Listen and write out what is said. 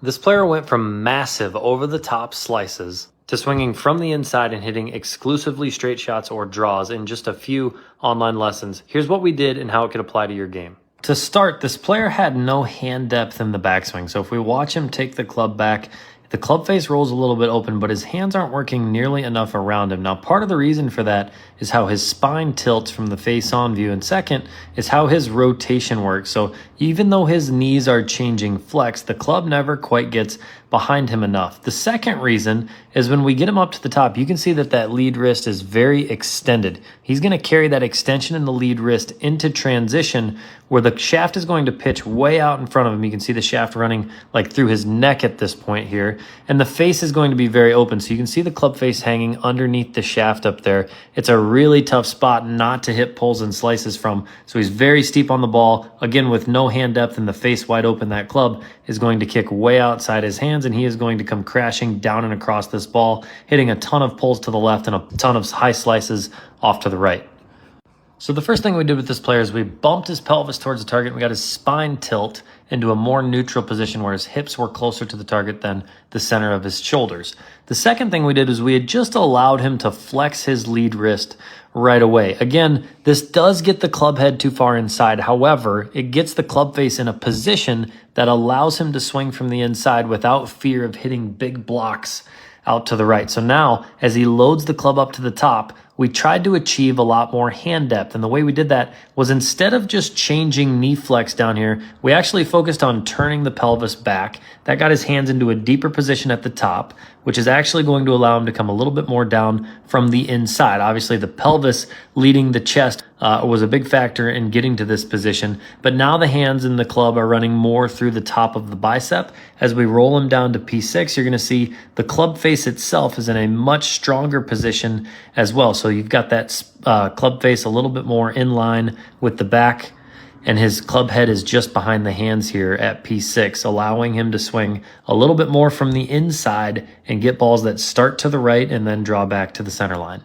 This player went from massive over-the-top slices to swinging from the inside and hitting exclusively straight shots or draws in just a few online lessons. Here's what we did and how it could apply to your game. To start, this player had no hand depth in the backswing. So if we watch him take the club back, the club face rolls a little bit open, but his hands aren't working nearly enough around him. Now, part of the reason for that is how his spine tilts from the face-on view, and second is how his rotation works. So even though his knees are changing flex, the club never quite gets behind him enough. The second reason is when we get him up to the top, you can see that that lead wrist is very extended. He's going to carry that extension in the lead wrist into transition where the shaft is going to pitch way out in front of him. You can see the shaft running like through his neck at this point here. And the face is going to be very open. So you can see the club face hanging underneath the shaft up there. It's a really tough spot not to hit pulls and slices from. So he's very steep on the ball. Again, with no hand depth and the face wide open, that club is going to kick way outside his hands and he is going to come crashing down and across this ball, hitting a ton of pulls to the left and a ton of high slices off to the right. So the first thing we did with this player is we bumped his pelvis towards the target. We got his spine tilt into a more neutral position where his hips were closer to the target than the center of his shoulders. The second thing we did is we had just allowed him to flex his lead wrist right away. Again, this does get the club head too far inside. However, it gets the club face in a position that allows him to swing from the inside without fear of hitting big blocks out to the right. So now, as he loads the club up to the top, we tried to achieve a lot more hand depth. And the way we did that was instead of just changing knee flex down here, we actually focused on turning the pelvis back. That got his hands into a deeper position at the top, which is actually going to allow him to come a little bit more down from the inside. Obviously, the pelvis leading the chest was a big factor in getting to this position. But now the hands in the club are running more through the top of the bicep. As we roll him down to P6, you're going to see the club face itself is in a much stronger position as well. So you've got that club face a little bit more in line with the back, and his club head is just behind the hands here at P6, allowing him to swing a little bit more from the inside and get balls that start to the right and then draw back to the center line.